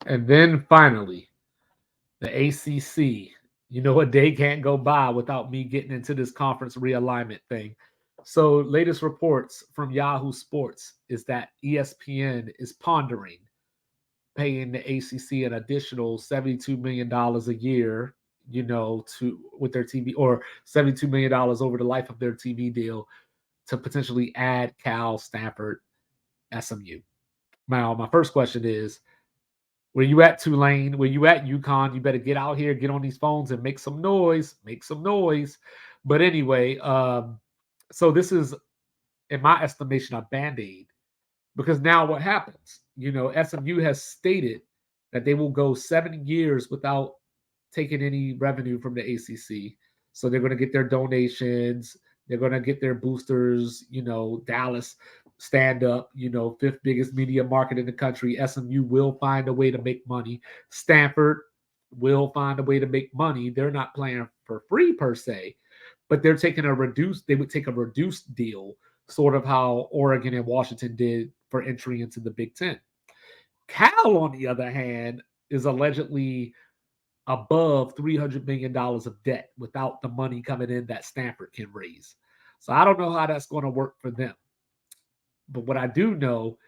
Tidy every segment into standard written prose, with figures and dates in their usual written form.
And then finally, the ACC. You know, a day can't go by without me getting into this conference realignment thing. So, latest reports from Yahoo Sports is that ESPN is pondering paying the ACC an additional $72 million a year, you know, to with their TV, or $72 million over the life of their TV deal, to potentially add Cal, Stanford, SMU. Now, my first question is, where you at, Tulane? Where you at, UConn? You better get out here, get on these phones, and make some noise. Make some noise. But anyway, so this is, in my estimation, a band-aid, because now what happens? You know, SMU has stated that they will go 7 years without taking any revenue from the ACC. So they're going to get their donations. They're going to get their boosters. You know, Dallas stand up, you know, fifth biggest media market in the country. SMU will find a way to make money. Stanford will find a way to make money. They're not playing for free per se, but they would take a reduced deal, sort of how Oregon and Washington did for entry into the Big Ten. Cal, on the other hand, is allegedly above $300 million of debt without the money coming in that Stanford can raise. So I don't know how that's going to work for them. But what I do know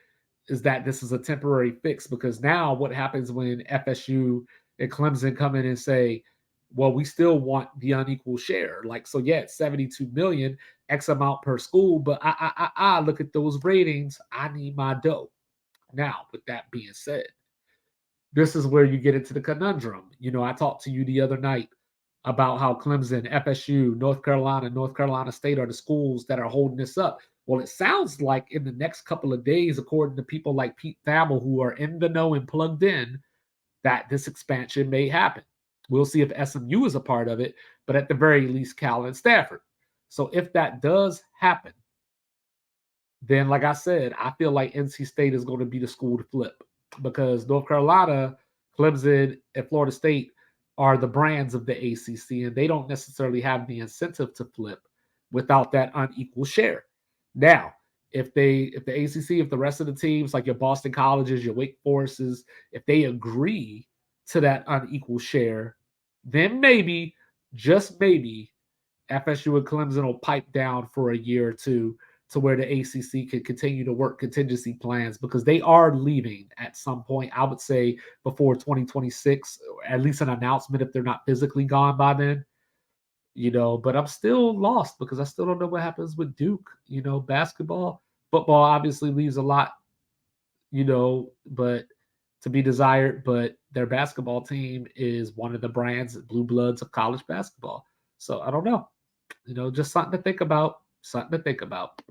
is that this is a temporary fix, because now what happens when FSU and Clemson come in and say, well, we still want the unequal share. Like, so yeah, it's 72 million, X amount per school, but I look at those ratings. I need my dough. Now, with that being said, this is where you get into the conundrum. You know, I talked to you the other night about how Clemson, FSU, North Carolina State are the schools that are holding this up. Well, it sounds like in the next couple of days, according to people like Pete Thamel, who are in the know and plugged in, that this expansion may happen. We'll see if SMU is a part of it, but at the very least, Cal and Stafford. So if that does happen, then like I said, I feel like NC State is going to be the school to flip, because North Carolina, Clemson, and Florida State are the brands of the ACC, and they don't necessarily have the incentive to flip without that unequal share. Now, if the ACC, if the rest of the teams like your Boston Colleges, your Wake Forests, if they agree to that unequal share, then maybe, just maybe, FSU and Clemson will pipe down for a year or two, to where the ACC can continue to work contingency plans, because they are leaving at some point. I would say before 2026, or at least an announcement if they're not physically gone by then. You know, but I'm still lost, because I still don't know what happens with Duke. You know, basketball, football obviously leaves a lot, you know, but to be desired. But their basketball team is one of the brands, blue bloods of college basketball. So I don't know. You know, just something to think about. Something to think about.